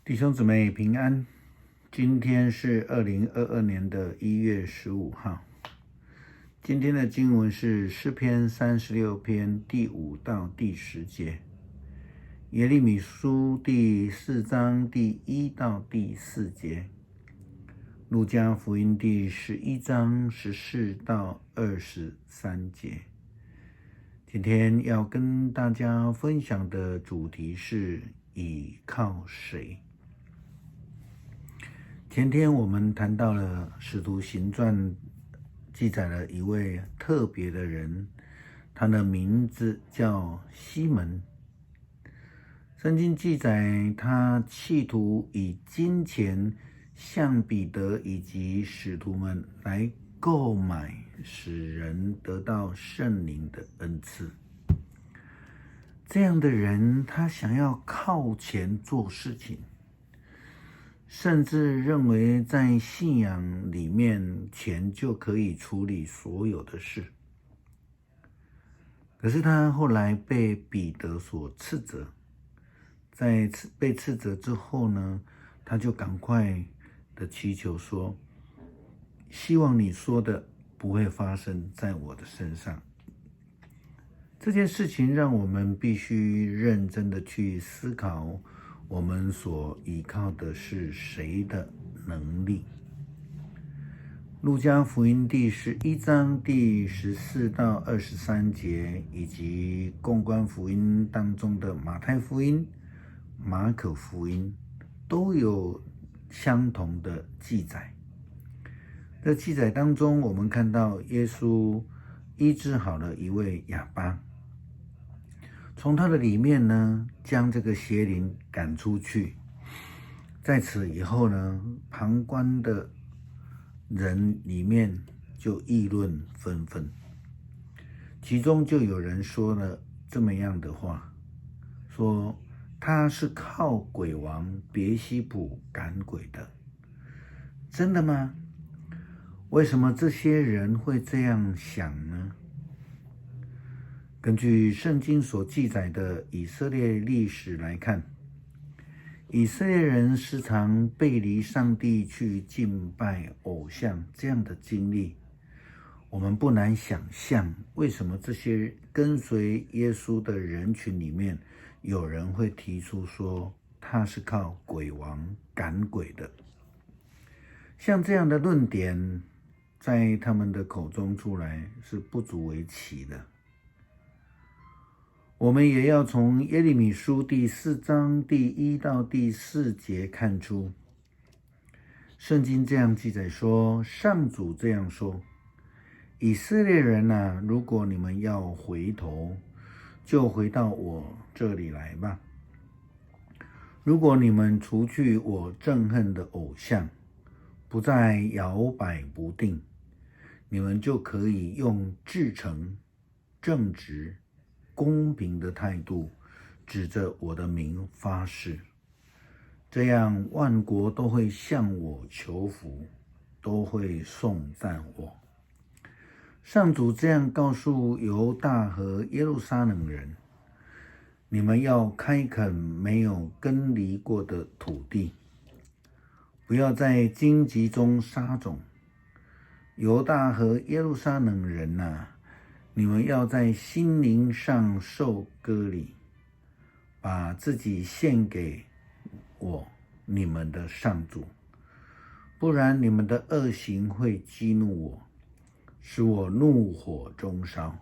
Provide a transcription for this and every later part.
弟兄姊妹平安，今天是2022年1月15号。今天的经文是诗篇36篇第5到第10节，耶利米书第4章第1到第4节，路加福音第11章14到23节。今天要跟大家分享的主题是倚靠谁。前天我们谈到了使徒行传记载了一位特别的人，他的名字叫西门。圣经记载他企图以金钱向彼得以及使徒们来购买使人得到圣灵的恩赐。这样的人，他想要靠钱做事情，甚至认为在信仰里面钱就可以处理所有的事。可是他后来被彼得所斥责，在被斥责之后呢，他就赶快的祈求说，希望你说的不会发生在我的身上。这件事情让我们必须认真的去思考，我们所依靠的是谁的能力。路加福音第11章第14到23节，以及共观福音当中的马太福音、马可福音都有相同的记载。在记载当中，我们看到耶稣医治好了一位哑巴，从他的里面呢，将这个邪灵赶出去。在此以后呢，旁观的人里面就议论纷纷，其中就有人说了这么样的话，说他是靠鬼王别西卜赶鬼的。真的吗？为什么这些人会这样想呢？根据圣经所记载的以色列历史来看，以色列人时常背离上帝去敬拜偶像，这样的经历，我们不难想象，为什么这些跟随耶稣的人群里面，有人会提出说他是靠鬼王赶鬼的。像这样的论点，在他们的口中出来是不足为奇的。我们也要从耶利米书第4章第1到第4节看出，圣经这样记载说，上主这样说，以色列人啊，如果你们要回头，就回到我这里来吧。如果你们除去我憎恨的偶像，不再摇摆不定，你们就可以用至诚、正直、公平的态度指着我的名发誓，这样万国都会向我求福，都会颂赞我。上主这样告诉犹大和耶路撒冷人，你们要开垦没有耕犁过的土地，不要在荆棘中撒种。犹大和耶路撒冷人啊，你们要在心灵上受割礼，把自己献给我，你们的上主，不然你们的恶行会激怒我，使我怒火中烧，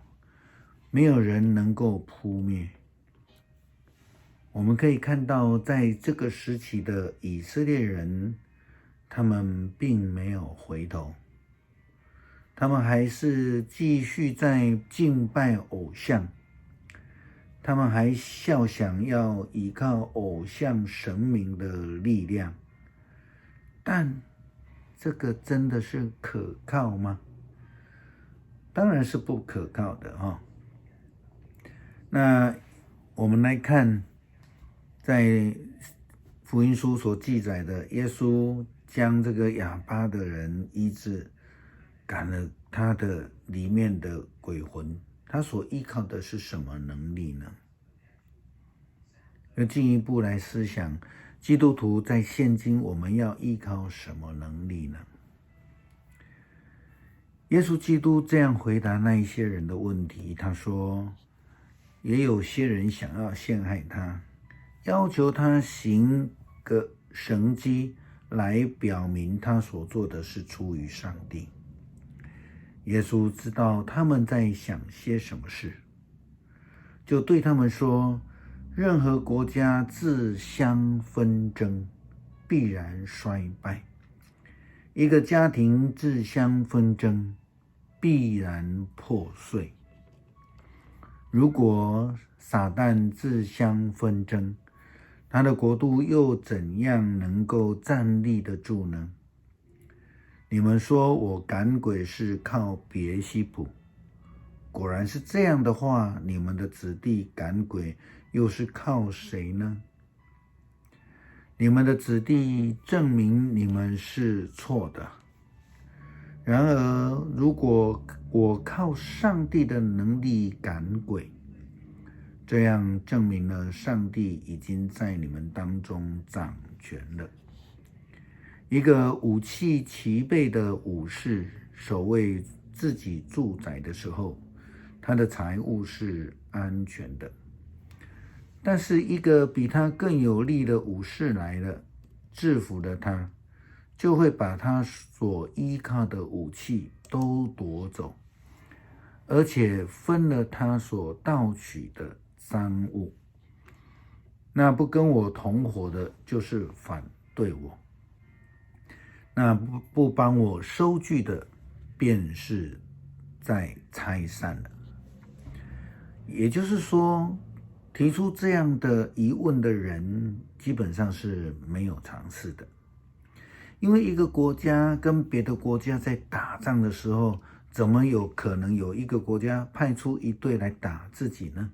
没有人能够扑灭。我们可以看到，在这个时期的以色列人，他们并没有回头，他们还是继续在敬拜偶像，他们还笑想要依靠偶像神明的力量，但这个真的是可靠吗？当然是不可靠的哈。那我们来看，在福音书所记载的，耶稣将这个哑巴的人医治，赶了他的里面的鬼魂，他所依靠的是什么能力呢？要进一步来思想，基督徒在现今我们要依靠什么能力呢？耶稣基督这样回答那一些人的问题，他说，也有些人想要陷害他，要求他行个神迹来表明他所做的是出于上帝。耶稣知道他们在想些什么事，就对他们说，任何国家自相纷争，必然衰败；一个家庭自相纷争，必然破碎。如果撒旦自相纷争，他的国度又怎样能够站立得住呢？你们说我赶鬼是靠别西卜，果然是这样的话，你们的子弟赶鬼又是靠谁呢？你们的子弟证明你们是错的。然而，如果我靠上帝的能力赶鬼，这样证明了上帝已经在你们当中掌权了。一个武器齐备的武士守卫自己住宅的时候，他的财物是安全的。但是一个比他更有力的武士来了，制服了他，就会把他所依靠的武器都夺走，而且分了他所盗取的赃物。那不跟我同伙的，就是反对我；那不帮我收据的，便是在拆散了。也就是说，提出这样的疑问的人，基本上是没有常识的。因为一个国家跟别的国家在打仗的时候，怎么有可能有一个国家派出一队来打自己呢？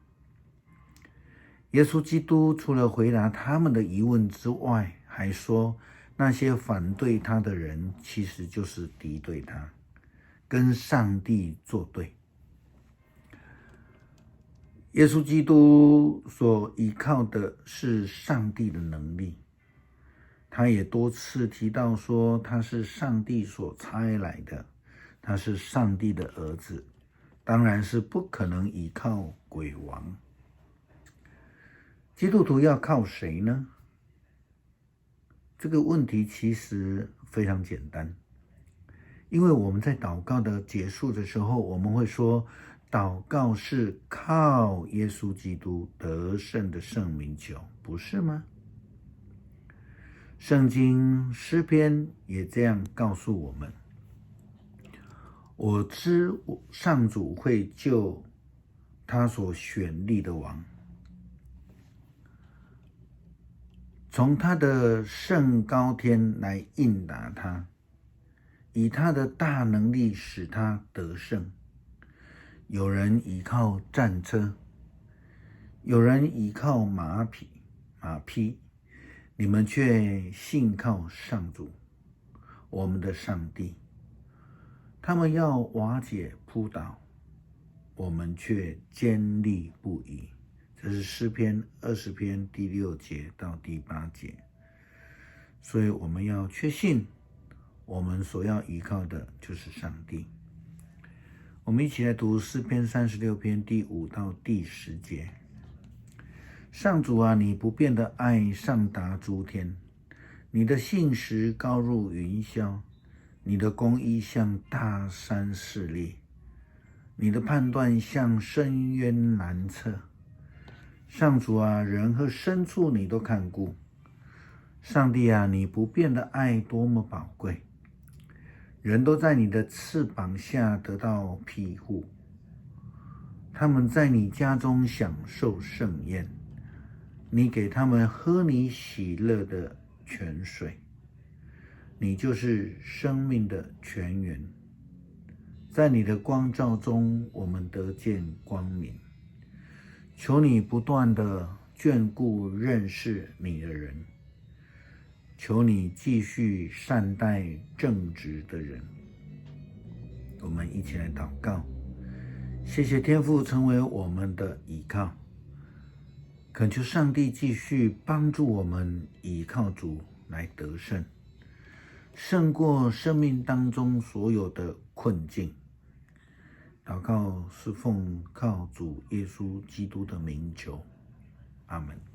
耶稣基督除了回答他们的疑问之外，还说那些反对他的人其实就是敌对他，跟上帝作对。耶稣基督所依靠的是上帝的能力，他也多次提到说他是上帝所差来的，他是上帝的儿子，当然是不可能依靠鬼王。基督徒要靠谁呢？这个问题其实非常简单，因为我们在祷告的结束的时候，我们会说，祷告是靠耶稣基督得胜的圣名求，不是吗？圣经诗篇也这样告诉我们，我知上主会救他所选立的王，从他的圣高天来应答他，以他的大能力使他得胜。有人依靠战车，有人依靠马匹，你们却信靠上主，我们的上帝。他们要瓦解扑倒，我们却坚立不移。这是诗篇20篇第6节到第8节。所以我们要确信，我们所要依靠的就是上帝。我们一起来读诗篇36篇第5到第10节。上主啊，你不变的爱上达诸天，你的信实高入云霄，你的公义像大山势立，你的判断像深渊难测。上主啊，人和牲畜你都看顾。上帝啊，你不变的爱多么宝贵！人都在你的翅膀下得到庇护，他们在你家中享受盛宴，你给他们喝你喜乐的泉水，你就是生命的泉源。在你的光照中，我们得见光明。求你不断的眷顾认识你的人，求你继续善待正直的人。我们一起来祷告，谢谢天父成为我们的依靠，恳求上帝继续帮助我们，倚靠主来得胜，胜过生命当中所有的困境。祷告是奉靠主耶稣基督的名求，阿们。